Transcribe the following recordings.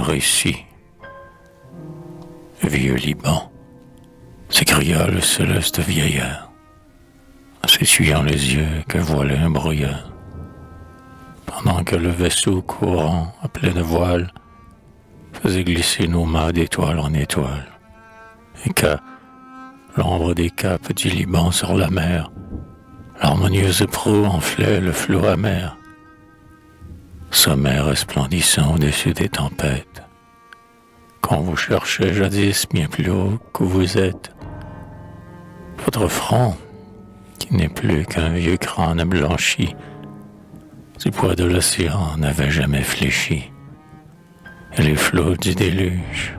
un récit. Vieux Liban, s'écria le céleste vieillard, en s'essuyant les yeux que voilait un brouillard, pendant que le vaisseau courant à pleine voile faisait glisser nos mâts d'étoile en étoile, et que l'ombre des caps du Liban sur la mer, l'harmonieuse proue enflait le flot amer, sommet resplendissant au-dessus des tempêtes, qu'on vous cherchait jadis bien plus haut que vous êtes. Votre front, qui n'est plus qu'un vieux crâne blanchi, du poids de l'océan n'avait jamais fléchi, et les flots du déluge,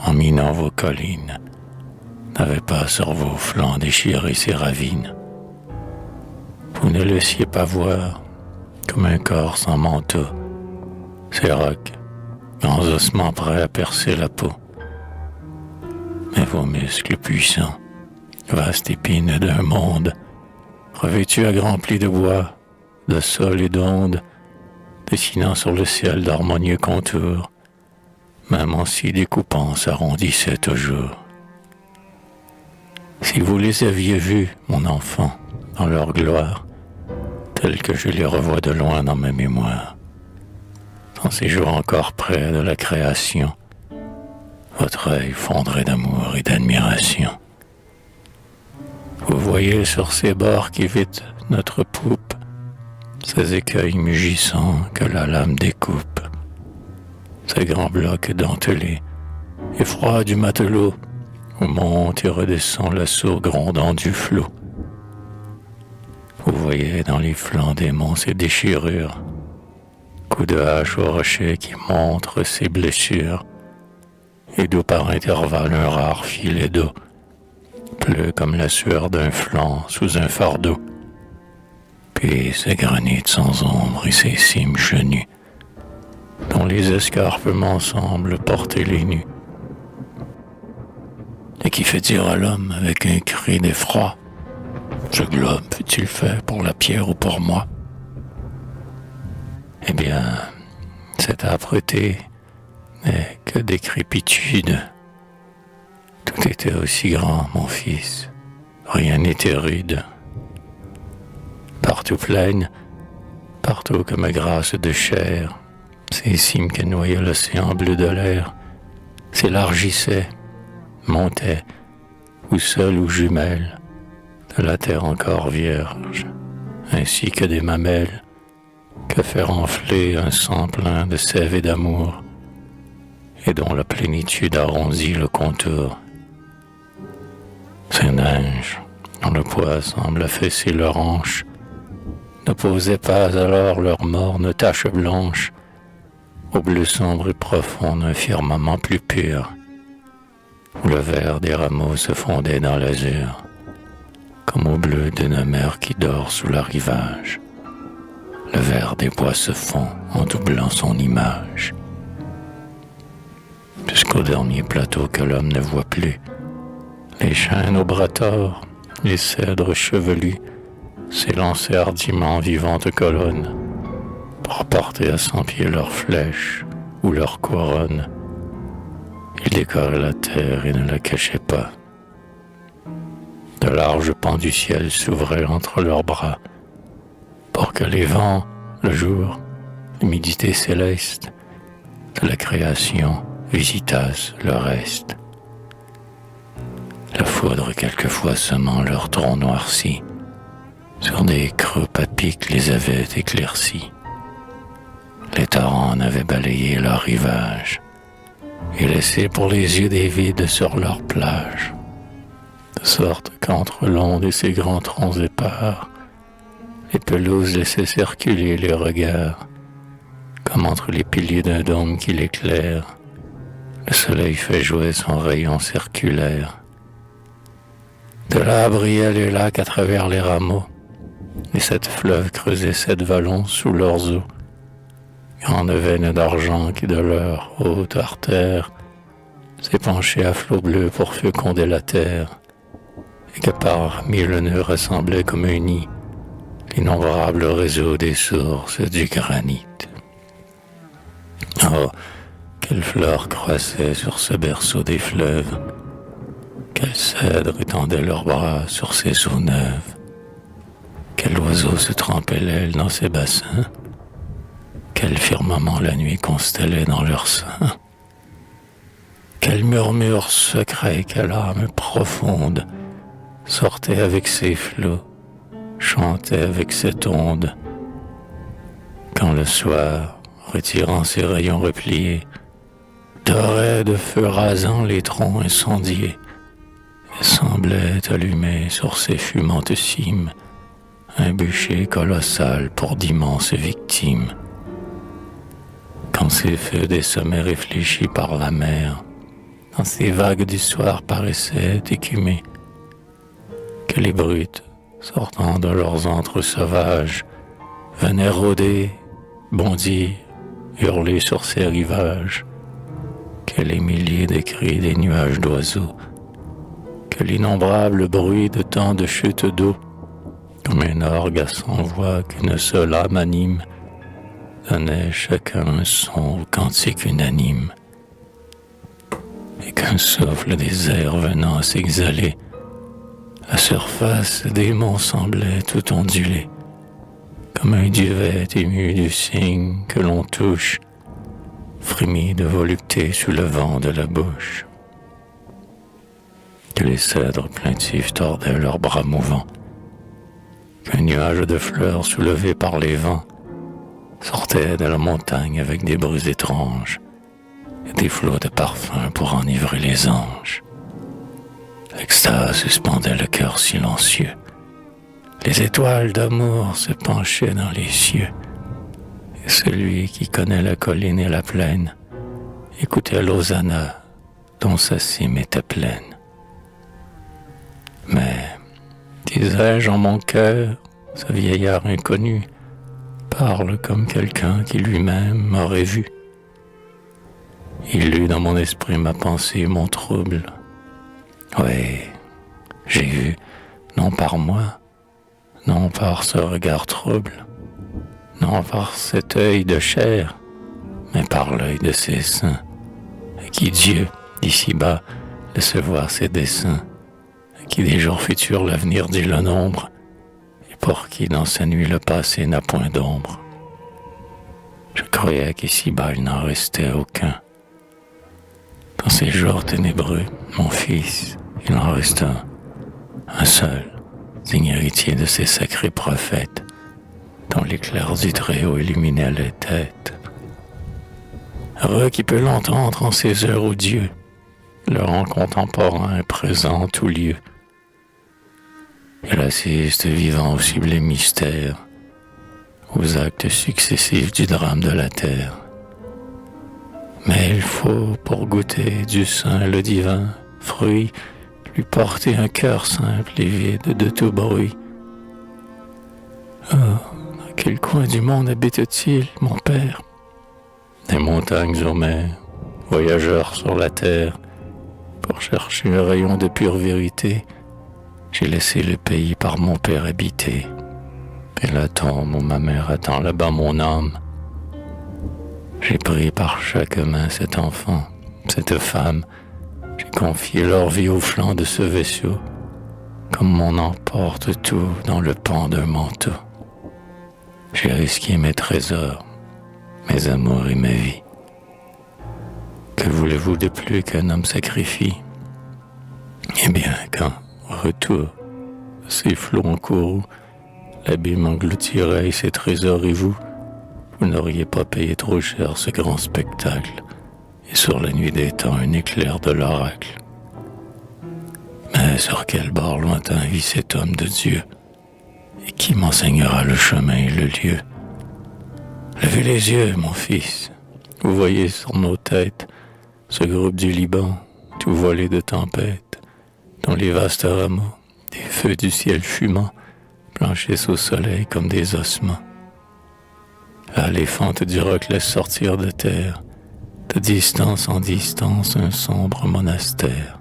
en minant vos collines, n'avaient pas sur vos flancs déchiré ces ravines. Vous ne laissiez pas voir, comme un corps sans manteau, ces rocs, grands ossements prêts à percer la peau. Mais vos muscles puissants, vaste épine d'un monde, revêtus à grands plis de bois, de sol et d'ondes, dessinant sur le ciel d'harmonieux contours, même en s'y découpant s'arrondissaient toujours. Si vous les aviez vus, mon enfant, dans leur gloire, tels que je les revois de loin dans ma mémoire, dans ces jours encore près de la création, votre œil fondrait d'amour et d'admiration. Vous voyez sur ces bords qui vident notre poupe, ces écueils mugissants que la lame découpe, ces grands blocs dentelés et froids du matelot, où monte et redescend l'assaut grondant du flot. Vous voyez dans les flancs des monts ces déchirures, coups de hache au rocher qui montrent ces blessures, et d'où par intervalle un rare filet d'eau pleut comme la sueur d'un flanc sous un fardeau. Puis ces granits sans ombre et ces cimes chenues, dont les escarpements semblent porter les nus, et qui fait dire à l'homme avec un cri d'effroi: ce globe fut-il fait pour la pierre ou pour moi? Eh bien, cette âpreté n'est que décrépitude. Tout était aussi grand, mon fils, rien n'était rude. Partout pleine, partout comme grâce de chair, ces cimes que noyait l'océan bleu de l'air s'élargissaient, montaient, ou seules ou jumelles, de la terre encore vierge, ainsi que des mamelles que fait enfler un sang plein de sève et d'amour, et dont la plénitude arrondit le contour. Ces neiges, dont le poids semble affaisser leurs hanches, ne posaient pas alors leurs mornes taches blanches au bleu sombre et profond d'un firmament plus pur, où le vert des rameaux se fondait dans l'azur, comme au bleu d'une mer qui dort sous le rivage. Le vert des bois se fond en doublant son image, jusqu'au dernier plateau que l'homme ne voit plus. Les chênes aux bras torts, les cèdres chevelus, s'élançaient hardiment en vivantes colonnes, pour porter à 100 pieds leurs flèches ou leurs couronnes. Ils décoraient la terre et ne la cachaient pas. De larges pans du ciel s'ouvraient entre leurs bras, pour que les vents, le jour, l'humidité céleste de la création visitassent le reste. La foudre quelquefois semant leurs troncs noircis, sur des croupes à pic les avait éclaircis. Les torrents n'avaient balayé leur rivage et laissé pour les yeux des vides sur leur plage, de sorte qu'entre l'onde et ses grands troncs épars, les pelouses laissaient circuler les regards, comme entre les piliers d'un dôme qui l'éclaire, le soleil fait jouer son rayon circulaire. De là brillaient les lacs à travers les rameaux, et sept fleuves creusaient 7 vallons sous leurs eaux, grandes veines d'argent qui de leur haute artère s'épanchaient à flots bleus pour féconder la terre, et que par 1000 nœuds ressemblaient comme un nid l'innombrable réseau des sources du granit. Oh, Quelle fleur croissait sur ce berceau des fleuves, quels cèdres étendaient leurs bras sur ces eaux neuves, quel oiseau se trempait l'aile dans ses bassins, quel firmament la nuit constellait dans leurs seins, quel murmure secret, quelle âme profonde sortait avec ses flots, chantait avec cette onde, quand le soir, retirant ses rayons repliés, dorait de feu rasant les troncs incendiés, et semblait allumer sur ses fumantes cimes un bûcher colossal pour d'immenses victimes. Quand ces feux des sommets réfléchis par la mer, dans ces vagues d'histoire paraissaient écumées, que les brutes, sortant de leurs antres sauvages, venaient rôder, bondir, hurler sur ces rivages, que les milliers de cris des nuages d'oiseaux, que l'innombrable bruit de tant de chutes d'eau, comme un orgue sans voix qu'une seule âme anime, donnait chacun un son au cantique unanime, et qu'un souffle des airs venant s'exhaler, la surface des monts semblait tout ondulée, comme un duvet ému du signe que l'on touche, frémit de volupté sous le vent de la bouche. Que les cèdres plaintifs tordaient leurs bras mouvants, qu'un nuage de fleurs soulevé par les vents sortait de la montagne avec des bruits étranges et des flots de parfums pour enivrer les anges. L'extase suspendait le cœur silencieux, les étoiles d'amour se penchaient dans les cieux, et celui qui connaît la colline et la plaine écoutait l'hosanna dont sa cime était pleine. Mais, disais-je en mon cœur, ce vieillard inconnu parle comme quelqu'un qui lui-même m'aurait vu. Il lut dans mon esprit ma pensée, mon trouble. Oui, j'ai vu, non par moi, non par ce regard trouble, non par cet œil de chair, mais par l'œil de ses seins, à qui Dieu, d'ici-bas, laisse voir ses desseins, à qui des jours futurs l'avenir dit le nombre, et pour qui dans sa nuit le passé n'a point d'ombre. Je croyais qu'ici-bas il n'en restait aucun. Dans ces jours ténébreux, mon fils, il en reste un seul, digne héritier de ces sacrés prophètes, dont l'éclair du Très-Haut illuminait les têtes. Heureux qui peut l'entendre en ces heures où Dieu le rend contemporain présent en tout lieu. Il assiste vivant au sublime mystère, aux actes successifs du drame de la terre. Mais il faut, pour goûter du saint le divin fruit, lui porter un cœur simple et vide de tout bruit. Oh, dans quel coin du monde habite-t-il, mon père? Des montagnes aux mers, voyageurs sur la terre, pour chercher un rayon de pure vérité, j'ai laissé le pays par mon père habité, et la tombe où ma mère attend là-bas mon âme. J'ai pris par chaque main cet enfant, cette femme, j'ai confié leur vie au flanc de ce vaisseau, comme on emporte tout dans le pan d'un manteau. J'ai risqué mes trésors, mes amours et ma vie. Que voulez-vous de plus qu'un homme sacrifie? Eh bien, quand, au retour, ces flots en courroux, l'abîme engloutirait ses trésors et vous n'auriez pas payé trop cher ce grand spectacle, et sur la nuit des temps un éclair de l'oracle. Mais sur quel bord lointain vit cet homme de Dieu, et qui m'enseignera le chemin et le lieu? Levez les yeux, mon fils, vous voyez sur nos têtes ce groupe du Liban, tout voilé de tempête, dont les vastes rameaux, des feux du ciel fumant, blanchissent au soleil comme des ossements. Là, les fentes du roc laissent sortir de terre, de distance en distance, un sombre monastère.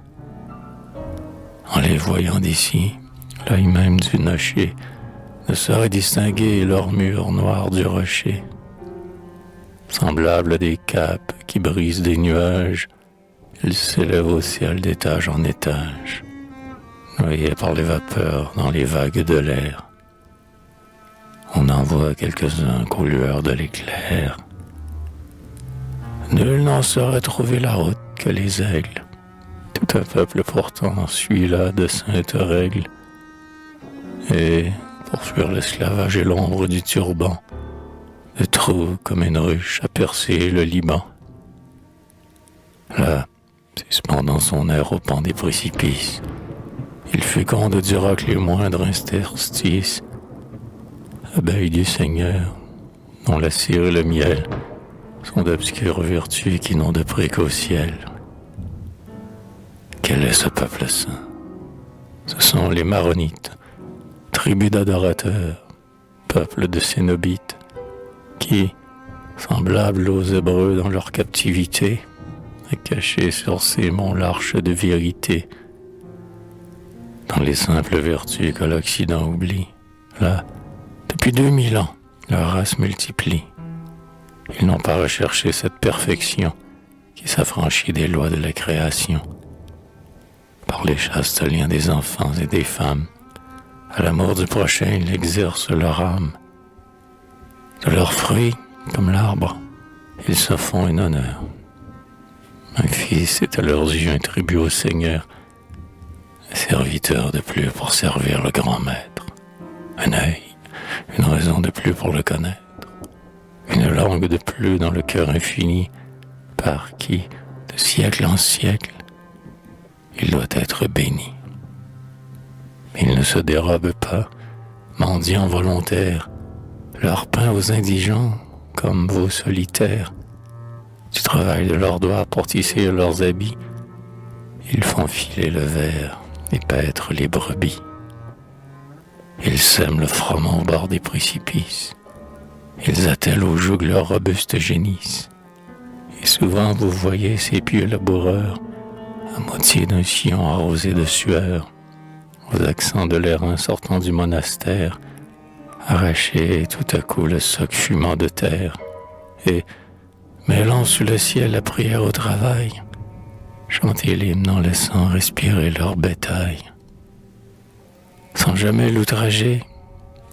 En les voyant d'ici, l'œil même du nocher ne saurait distinguer leur mur noir du rocher. Semblables à des capes qui brisent des nuages, ils s'élèvent au ciel d'étage en étage, noyés par les vapeurs dans les vagues de l'air. On en voit quelques-uns qu'aux lueurs de l'éclair. Nul n'en saurait trouver la route que les aigles. Tout un peuple pourtant suit là de saintes règles. Et, pour fuir l'esclavage et l'ombre du turban, le trou comme une ruche a percé le Liban. Là, suspendant son air au pan des précipices, il féconde du roc les moindres interstices. Abeilles du Seigneur, dont la cire et le miel sont d'obscures vertus qui n'ont de prix qu'au ciel. Quel est ce peuple saint? Ce sont les Maronites, tribu d'adorateurs, peuple de Cénobites, qui, semblables aux Hébreux dans leur captivité, a caché sur ces monts l'arche de vérité. Dans les simples vertus que l'Occident oublie, là, depuis 2000 ans, leur race multiplie. Ils n'ont pas recherché cette perfection qui s'affranchit des lois de la création. Par les chastes liens des enfants et des femmes, à l'amour du prochain, ils exercent leur âme. De leurs fruits, comme l'arbre, ils se font un honneur. Un fils est à leurs yeux un tribut au Seigneur, un serviteur de plus pour servir le grand maître, un œil, une raison de plus pour le connaître, une langue de plus dans le cœur infini, par qui, de siècle en siècle, il doit être béni. Ils ne se dérobent pas, mendiants volontaires, leur pain aux indigents comme vos solitaires. Du travail de leurs doigts pour tisser leurs habits, ils font filer le verre et paître les brebis. Ils sèment le froment au bord des précipices. Ils attellent au joug leur robuste génisse. Et souvent vous voyez ces pieux laboureurs, à moitié d'un sillon arrosé de sueur, aux accents de l'airain sortant du monastère, arracher tout à coup le soc fumant de terre, et, mêlant sous le ciel la prière au travail, chanter l'hymne en laissant respirer leur bétail. Sans jamais l'outrager,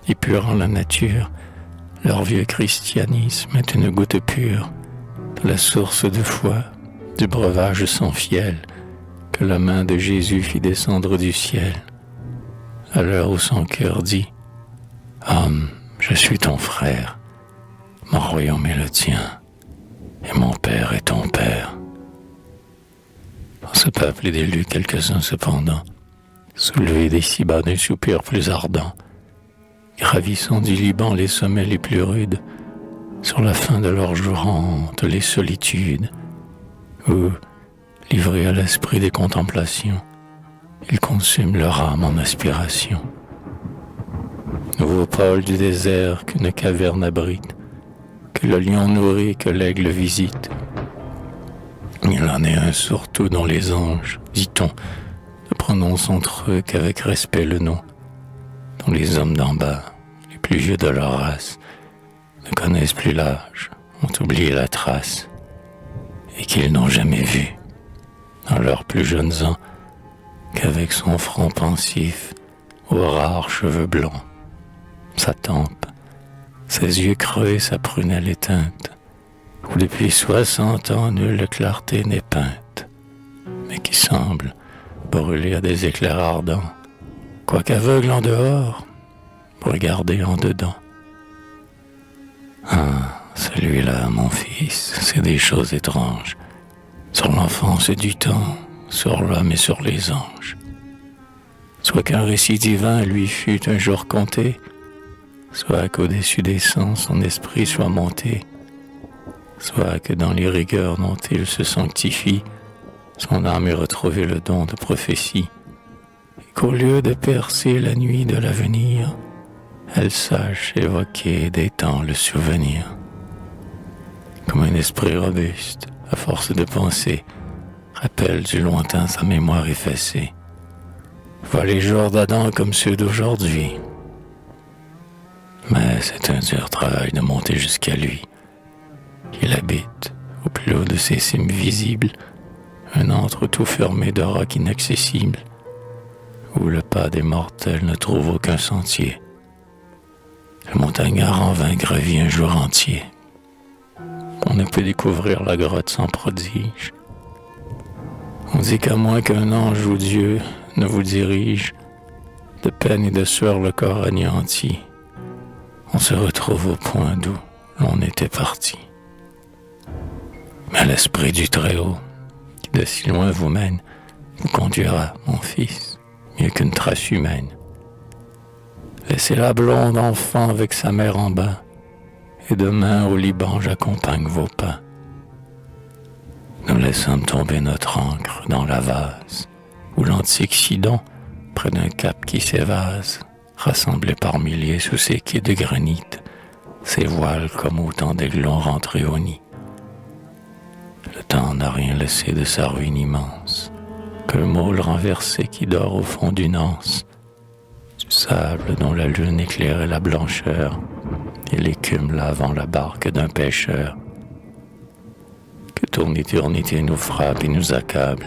épurant la nature, leur vieux christianisme est une goutte pure de la source de foi, du breuvage sans fiel que la main de Jésus fit descendre du ciel, à l'heure où son cœur dit « Homme, je suis ton frère, mon royaume est le tien, et mon père est ton père. » Dans ce peuple est d'élu quelques-uns cependant, soulevés des si bas d'un soupir plus ardent, gravissant du Liban les sommets les plus rudes, sur la fin de leur jour hante les solitudes, où, livrés à l'esprit des contemplations, ils consument leur âme en aspiration. Nouveau pôle du désert qu'une caverne abrite, que le lion nourrit, que l'aigle visite. Il en est un surtout dont les anges, dit-on, ne prononcent entre eux qu'avec respect le nom, dont les hommes d'en bas, les plus vieux de leur race, ne connaissent plus l'âge, ont oublié la trace, et qu'ils n'ont jamais vu, dans leurs plus jeunes ans, qu'avec son front pensif, aux rares cheveux blancs, sa tempe, ses yeux creux et sa prunelle éteinte, où depuis 60 ans nulle clarté n'est peinte, mais qui semble brûler à des éclairs ardents, quoiqu'aveugle en dehors, regarder en dedans. Ah, celui-là, mon fils, c'est des choses étranges, sur l'enfance du temps, sur l'homme et sur les anges. Soit qu'un récit divin lui fût un jour conté, soit qu'au-dessus des sens son esprit soit monté, soit que dans les rigueurs dont il se sanctifie, son âme ait retrouvé le don de prophétie, et qu'au lieu de percer la nuit de l'avenir, elle sache évoquer des temps le souvenir. Comme un esprit robuste, à force de penser, rappelle du lointain sa mémoire effacée, voit les jours d'Adam comme ceux d'aujourd'hui. Mais c'est un dur travail de monter jusqu'à lui, Il habite, au plus haut de ces cimes visibles, un antre tout fermé de rocs inaccessibles, où le pas des mortels ne trouve aucun sentier. Le montagnard en vain gravit un jour entier. On ne peut découvrir la grotte sans prodige. On dit qu'à moins qu'un ange ou Dieu ne vous dirige, de peine et de sueur le corps anéanti, on se retrouve au point d'où l'on était parti. Mais l'esprit du Très-Haut, qui de si loin vous mène, vous conduira, mon fils, mieux qu'une trace humaine. Laissez la blonde enfant avec sa mère en bas, et demain au Liban j'accompagne vos pas. Nous laissons tomber notre ancre dans la vase, où l'antique Sidon, près d'un cap qui s'évase, rassemblé par milliers sous ses quais de granit, ses voiles comme autant d'aiglons rentrés au nid. Le temps n'a rien laissé de sa ruine immense, qu'un môle renversé qui dort au fond d'une anse, du sable dont la lune éclairait la blancheur, et l'écume lavant la barque d'un pêcheur. Que ton éternité nous frappe et nous accable,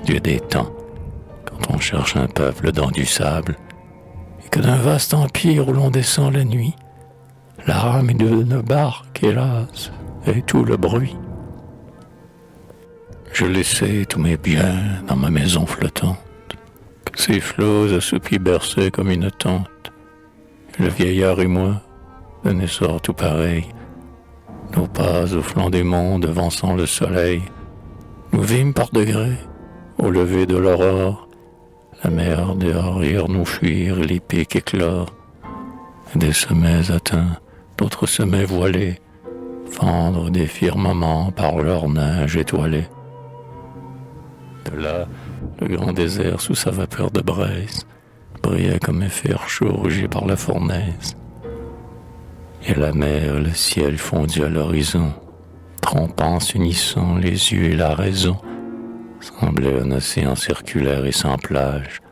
Dieu des temps, quand on cherche un peuple dans du sable, et que d'un vaste empire où l'on descend la nuit, la rame est d'une barque, hélas, et tout le bruit. Je laissais tous mes biens dans ma maison flottante, que ces flots assoupis berçaient comme une tente. Le vieillard et moi, d'un essor tout pareil, nos pas au flanc des monts devançant le soleil, nous vîmes par degrés, au lever de l'aurore, la mer derrière nous fuir et les pics éclore, des sommets atteints, d'autres sommets voilés, fendre des firmaments par leur neige étoilée. De là, le grand désert sous sa vapeur de braise brillait comme un fer chaud rougi par la fournaise. Et la mer, le ciel fondu à l'horizon, trompant, s'unissant les yeux et la raison, semblait un océan circulaire et sans plage,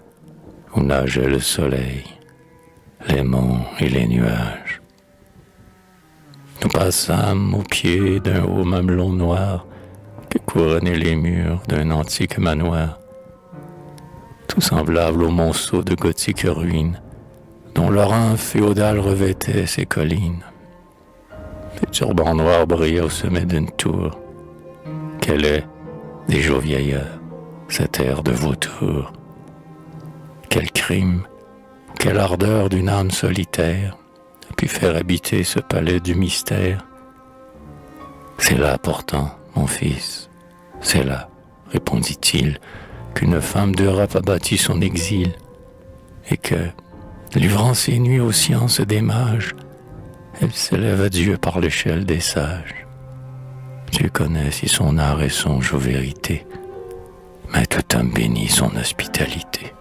où nageait le soleil, les monts et les nuages. Nous passâmes au pied d'un haut mamelon noir que couronnaient les murs d'un antique manoir, tout semblable au monceau de gothiques ruines, dont l'orang féodal revêtait ses collines. Les turbans noirs brillaient au sommet d'une tour. Quelle est, des jours vieilleurs, cette ère de vautour? Quel crime, quelle ardeur d'une âme solitaire a pu faire habiter ce palais du mystère? C'est là pourtant, mon fils, c'est là, répondit-il, qu'une femme d'Europe a bâti son exil, et que, livrant ses nuits aux sciences des mages, elle s'élève à Dieu par l'échelle des sages. Dieu connaît si son art est songe ou vérité, mais tout homme bénit son hospitalité.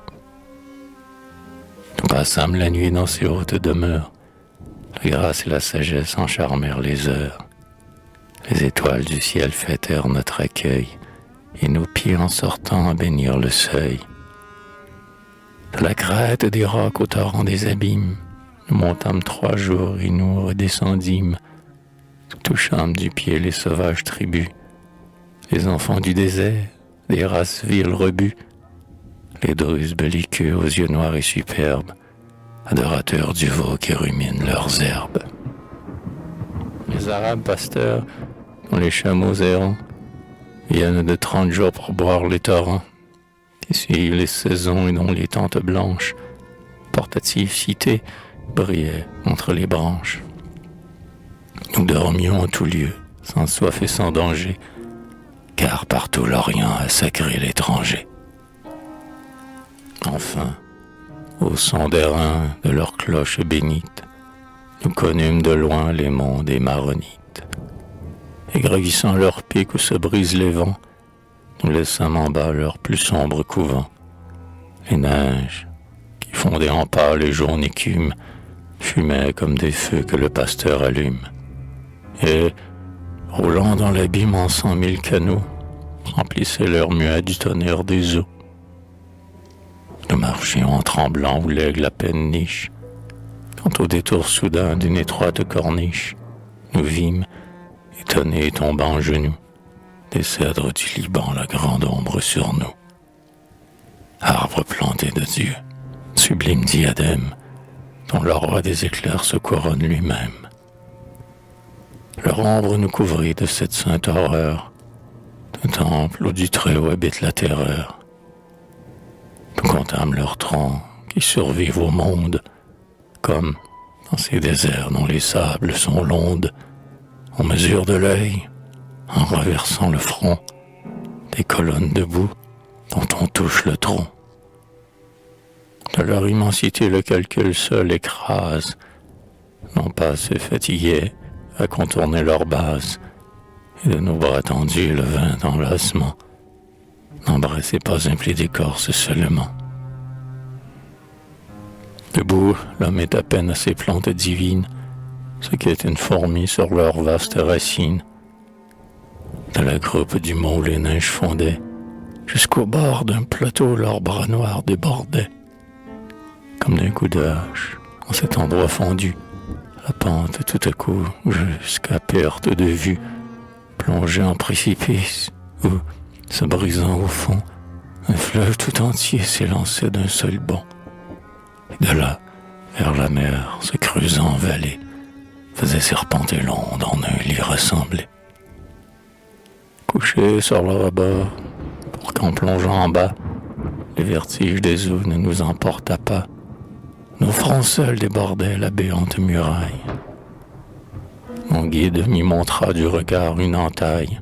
Nous passâmes la nuit dans ces hautes demeures, la grâce et la sagesse en charmèrent les heures. Les étoiles du ciel fêtèrent notre accueil, et nos pieds en sortant bénirent le seuil. De la crête des rocs au torrent des abîmes, nous montâmes 3 jours et nous redescendîmes, touchâmes du pied les sauvages tribus, les enfants du désert, des races viles rebuts, les druzes belliqueux aux yeux noirs et superbes, adorateurs du veau qui ruminent leurs herbes. Les Arabes pasteurs, dont les chameaux errants, viennent de 30 jours pour boire les torrents, essuyer les saisons et dont les tentes blanches, portatives cités, brillaient entre les branches. Nous dormions en tout lieu, sans soif et sans danger, car partout l'Orient a sacré l'étranger. Enfin, au son des reins de leurs cloches bénites, nous connûmes de loin les monts des Maronites. Et gravissant leurs pics où se brisent les vents, nous laissâmes en bas leur plus sombre couvent. Les neiges, qui fondaient en pâle et jaune écume, fumaient comme des feux que le pasteur allume. Et, roulant dans l'abîme en 100 000 canaux, remplissaient leurs muets du tonnerre des eaux. Nous marchions en tremblant où l'aigle à peine niche, quand au détour soudain d'une étroite corniche, nous vîmes, étonné tombant en genoux, des cèdres du Liban la grande ombre sur nous. Arbre planté de Dieu, sublime diadème, dont le roi des éclairs se couronne lui-même. Leur ombre nous couvrit de cette sainte horreur, d'un temple où du Très-Haut habite la terreur. Nous comptâmes leurs troncs qui survivent au monde, comme dans ces déserts dont les sables sont l'onde, on mesure de l'œil, en reversant le front, des colonnes debout dont on touche le tronc. De leur immensité le calcul seul écrase, non pas se fatiguer à contourner leur base, et de nos bras tendus le vin d'enlacement, n'embrassez pas un pli d'écorce seulement. Debout, l'homme est à peine à ses plantes divines, ce qui est une fourmi sur leurs vastes racines. De la groupe du mont les neiges fondaient, jusqu'au bord d'un plateau leurs bras noirs débordaient. Comme d'un coup de hache, en cet endroit fondu, la pente tout à coup, jusqu'à perte de vue, plongeait en précipice, où, se brisant au fond, un fleuve tout entier s'élançait d'un seul bond. Et de là, vers la mer, se creusant en vallée, faisait serpenter l'onde en un lit rassemblé. Couché sur le rebord, pour qu'en plongeant en bas, le vertige des eaux ne nous emportât pas, nos fronts seuls débordaient la béante muraille. Mon guide m'y montra du regard une entaille.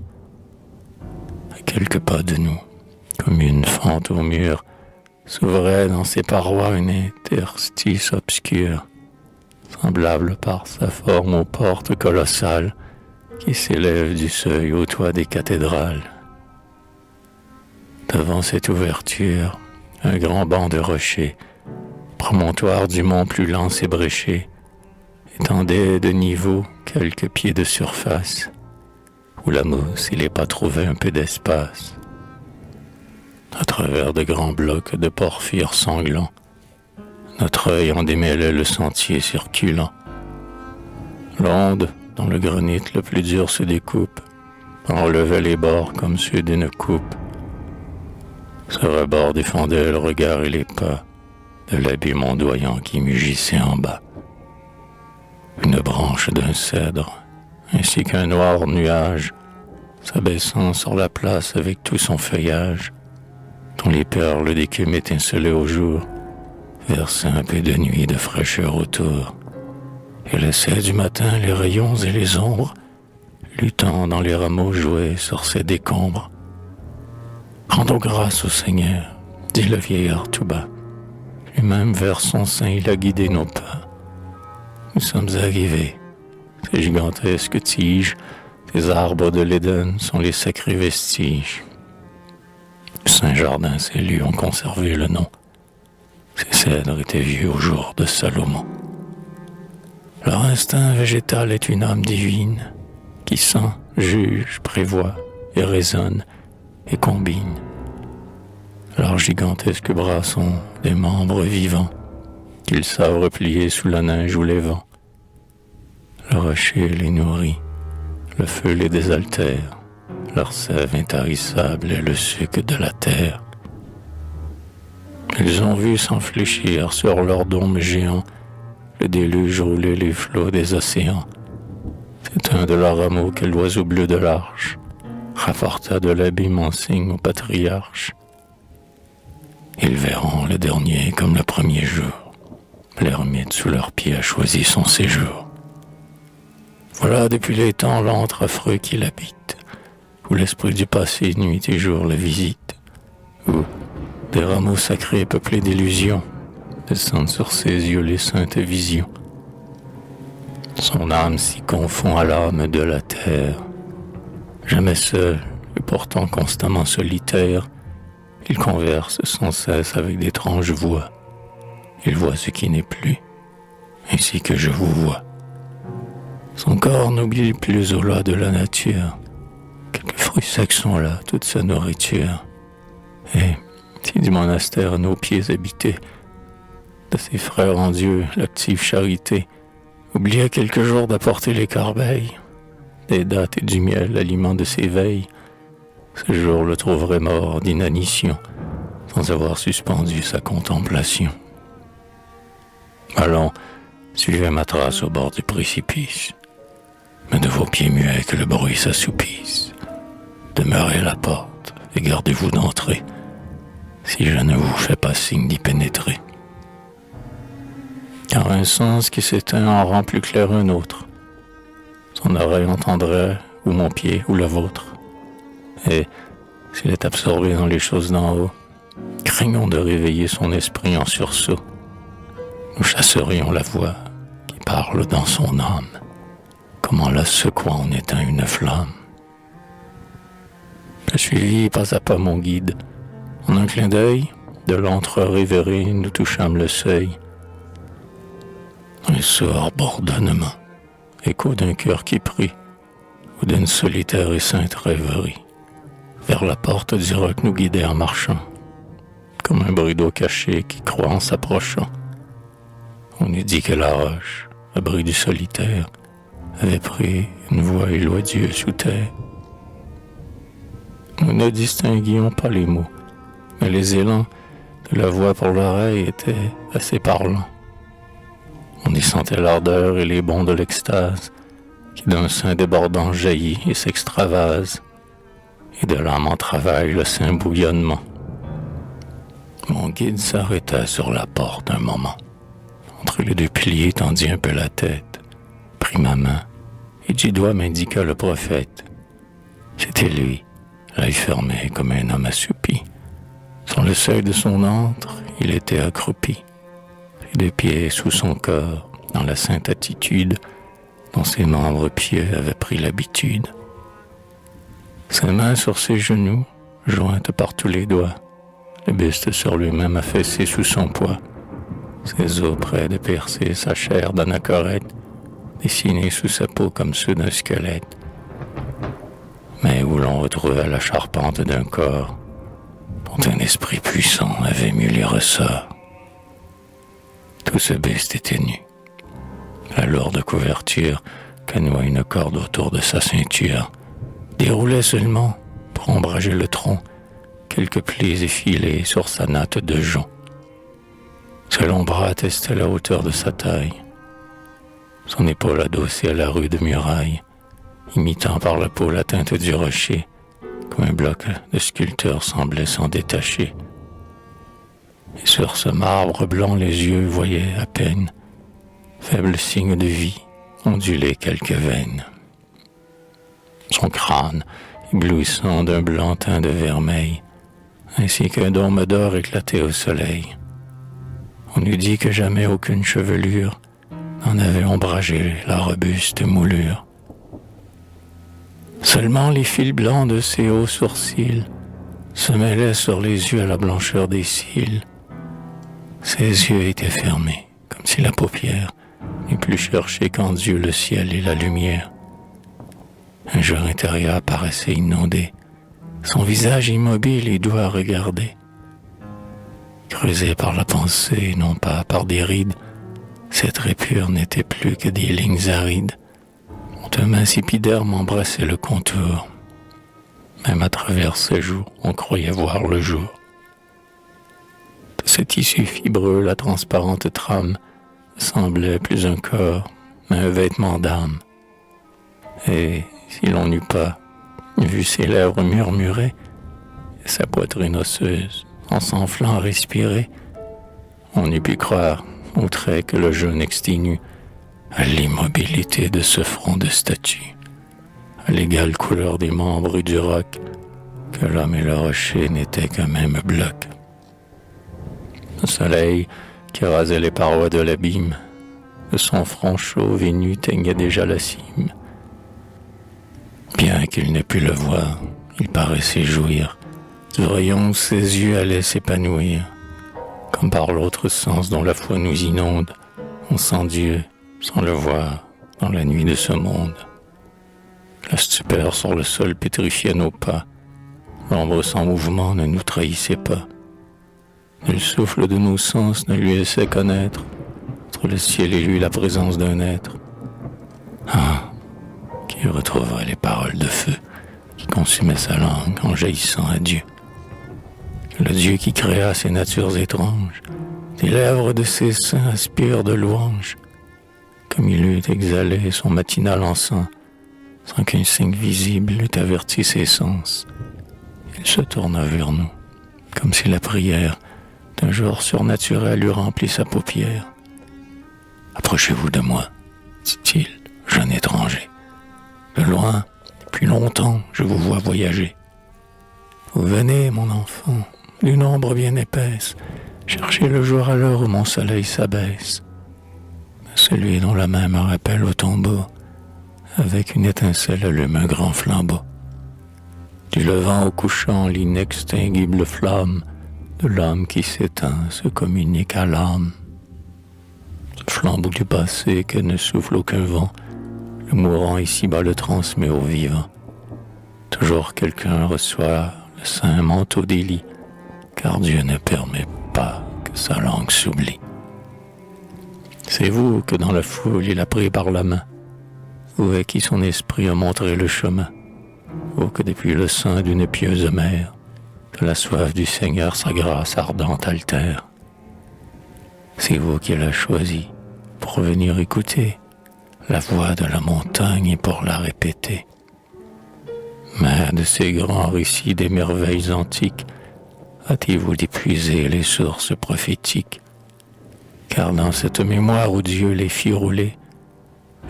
À quelques pas de nous, comme une fente au mur, s'ouvrait dans ses parois un interstice obscur, semblable par sa forme aux portes colossales qui s'élèvent du seuil au toit des cathédrales. Devant cette ouverture, un grand banc de rochers, promontoire du mont plus lent s'ébréché, étendait de niveau quelques pieds de surface, où la mousse y les pas trouvé un peu d'espace. À travers de grands blocs de porphyre sanglant, notre œil en démêlait le sentier circulant. L'onde, dont le granit le plus dur se découpe, enlevait les bords comme ceux d'une coupe. Ce rebord défendait le regard et les pas de l'abîme ondoyant qui mugissait en bas. Une branche d'un cèdre, ainsi qu'un noir nuage, s'abaissant sur la place avec tout son feuillage, dont les perles d'écume étincelaient au jour, versait un peu de nuit et de fraîcheur autour, et laissait du matin les rayons et les ombres, luttant dans les rameaux joués sur ces décombres. Rendons grâce au Seigneur, dit le vieillard tout bas. Lui-même vers son sein il a guidé nos pas. Nous sommes arrivés. Ces gigantesques tiges, ces arbres de l'Éden sont les sacrés vestiges. Saint-Jardin, ces lieux ont conservé le nom. Ces cèdres étaient vieux au jour de Salomon. Leur instinct végétal est une âme divine qui sent, juge, prévoit et raisonne et combine. Leurs gigantesques bras sont des membres vivants qu'ils savent replier sous la neige ou les vents. Le rocher les nourrit, le feu les désaltère, leur sève intarissable est le suc de la terre. Ils ont vu s'enfléchir sur leur dôme géant le déluge rouler les flots des océans. C'est un de leurs rameaux que l'oiseau bleu de l'arche rapporta de l'abîme en signe au patriarche. Ils verront le dernier comme le premier jour. L'ermite sous leurs pieds a choisi son séjour. Voilà depuis les temps l'antre affreux qui l'habite, où l'esprit du passé nuit et jour le visite, où des rameaux sacrés peuplés d'illusions descendent sur ses yeux les saintes visions. Son âme s'y confond à l'âme de la terre. Jamais seul, et pourtant constamment solitaire, il converse sans cesse avec d'étranges voix. Il voit ce qui n'est plus, ainsi que je vous vois. Son corps n'oublie plus aux lois de la nature. Quelques fruits secs sont là, toute sa nourriture. Et si du monastère à nos pieds habités, de ses frères en Dieu, l'active charité, oublia quelques jours d'apporter les corbeilles, des dattes et du miel, aliment de ses veilles, ce jour le trouverait mort d'inanition, sans avoir suspendu sa contemplation. Allons, suivez ma trace au bord du précipice, mais de vos pieds muets que le bruit s'assoupisse. Demeurez à la porte et gardez-vous d'entrer, si je ne vous fais pas signe d'y pénétrer. Car un sens qui s'éteint en rend plus clair un autre. Son oreille entendrait ou mon pied ou le vôtre. Et s'il est absorbé dans les choses d'en haut, craignons de réveiller son esprit en sursaut. Nous chasserions la voix qui parle dans son âme, comme en la secouant on éteint une flamme. Je suivis pas à pas mon guide. En un clin d'œil, de l'antre révéré, nous touchâmes le seuil. Un sourd bourdonnement, écho d'un cœur qui prie, ou d'une solitaire et sainte rêverie. Vers la porte du roc nous guidait en marchant, comme un bruit d'eau cachée qui croit en s'approchant. On eût dit que la roche, abri du solitaire, avait pris une voix élodieuse sous terre. Nous ne distinguions pas les mots, mais les élans de la voix pour l'oreille étaient assez parlants. On y sentait l'ardeur et les bonds de l'extase, qui d'un sein débordant jaillit et s'extravase, et de l'âme en travail le saint bouillonnement. Mon guide s'arrêta sur la porte un moment. Entre les deux piliers tendit un peu la tête, prit ma main, et du doigt m'indiqua le prophète. C'était lui, l'œil fermé comme un homme assoupi. Sur le seuil de son antre, il était accroupi, les deux pieds sous son corps, dans la sainte attitude dont ses membres pieux avaient pris l'habitude. Ses mains sur ses genoux, jointes par tous les doigts, le buste sur lui-même affaissé sous son poids, ses os près de percer sa chair d'anachorète, dessinés sous sa peau comme ceux d'un squelette, mais où l'on retrouvait la charpente d'un corps dont un esprit puissant avait mu les ressorts. Tout ce buste était nu. La lourde couverture que nouait une corde autour de sa ceinture déroulait seulement, pour ombrager le tronc, quelques plis effilés sur sa natte de jonc. Ce long bras attestait la hauteur de sa taille. Son épaule adossée à la rude muraille, imitant par la peau la teinte du rocher, comme un bloc de sculpteur semblait s'en détacher. Et sur ce marbre blanc les yeux voyaient à peine, faible signe de vie, onduler quelques veines. Son crâne, éblouissant d'un blanc teint de vermeil, ainsi qu'un dôme d'or éclaté au soleil. On eût dit que jamais aucune chevelure n'en avait ombragé la robuste moulure. Seulement les fils blancs de ses hauts sourcils se mêlaient sur les yeux à la blancheur des cils. Ses yeux étaient fermés, comme si la paupière n'eût plus cherché qu'en Dieu le ciel et la lumière. Un jour intérieur paraissait inondé, son visage immobile et doux à regarder. Creusé par la pensée, non pas par des rides, cette raie pure n'était plus que des lignes arides, dont un mince épiderme embrassait le contour. Même à travers ses joues, on croyait voir le jour. De ce tissu fibreux, la transparente trame semblait plus un corps, mais un vêtement d'âme. Et si l'on n'eût pas vu ses lèvres murmurer, et sa poitrine osseuse, en s'enflant respirer, on eût pu croire, au trait que le jeûne exténue, à l'immobilité de ce front de statue, à l'égale couleur des membres du roc, que l'homme et le rocher n'étaient qu'un même bloc. Le soleil qui rasait les parois de l'abîme, de son front chauve et nu teignait déjà la cime. Bien qu'il n'ait pu le voir, il paraissait jouir du rayon où ses yeux allaient s'épanouir. Comme par l'autre sens dont la foi nous inonde, on sent Dieu sans le voir dans la nuit de ce monde. La stupeur sur le sol pétrifiait nos pas. L'ombre sans mouvement ne nous trahissait pas. Le souffle de nos sens ne lui laissait connaître, entre le ciel et lui, la présence d'un être. Ah, qui il retrouverait les paroles de feu qui consumaient sa langue en jaillissant à Dieu. Le Dieu qui créa ces natures étranges, des lèvres de ses seins aspirent de louanges, comme il eût exhalé son matinal encens, sans qu'un signe visible eût averti ses sens. Il se tourna vers nous, comme si la prière d'un jour surnaturel eût rempli sa paupière. « Approchez-vous de moi, dit-il, jeune étranger. De loin, depuis longtemps, je vous vois voyager. Vous venez, mon enfant, d'une ombre bien épaisse, chercher le jour à l'heure où mon soleil s'abaisse. Celui dont la main me rappelle au tombeau, avec une étincelle allume un grand flambeau. Du levant au couchant, l'inextinguible flamme de l'âme qui s'éteint se communique à l'âme. Ce flambeau du passé que ne souffle aucun vent, le mourant ici-bas le transmet au vivant. Toujours quelqu'un reçoit le saint manteau des lits, car Dieu ne permet pas que sa langue s'oublie. C'est vous que dans la foule il a pris par la main, vous à qui son esprit a montré le chemin, vous que depuis le sein d'une pieuse mère, de la soif du Seigneur sa grâce ardente altère. C'est vous qui l'a choisi pour venir écouter la voix de la montagne et pour la répéter. Mais de ces grands récits des merveilles antiques, hâtez-vous d'épuiser les sources prophétiques, car dans cette mémoire où Dieu les fit rouler,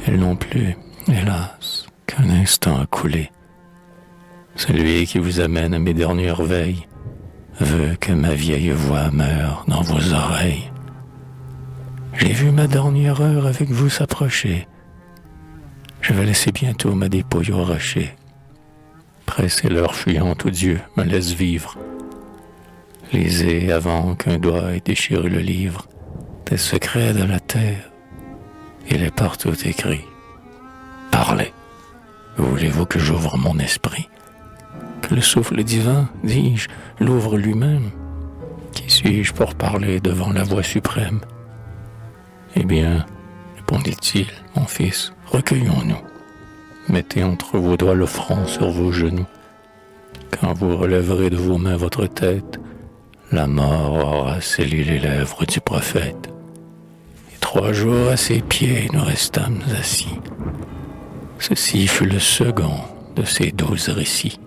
elles n'ont plus, hélas, qu'un instant à couler. Celui qui vous amène à mes dernières veilles veut que ma vieille voix meure dans vos oreilles. J'ai vu ma dernière heure avec vous s'approcher. Je vais laisser bientôt ma dépouille au rocher. Pressez l'heure fuyante où Dieu me laisse vivre. Lisez avant qu'un doigt ait déchiré le livre des secrets de la terre. Il est partout écrit. Parlez. Voulez-vous que j'ouvre mon esprit? Que le souffle divin, dis-je, l'ouvre lui-même? Qui suis-je pour parler devant la voix suprême? Eh bien, répondit-il, mon fils, recueillons-nous. Mettez entre vos doigts le front sur vos genoux. Quand vous relèverez de vos mains votre tête, la mort aura scellé les lèvres du prophète. Et 3 jours à ses pieds, nous restâmes assis. Ceci fut le second de ces 12 récits.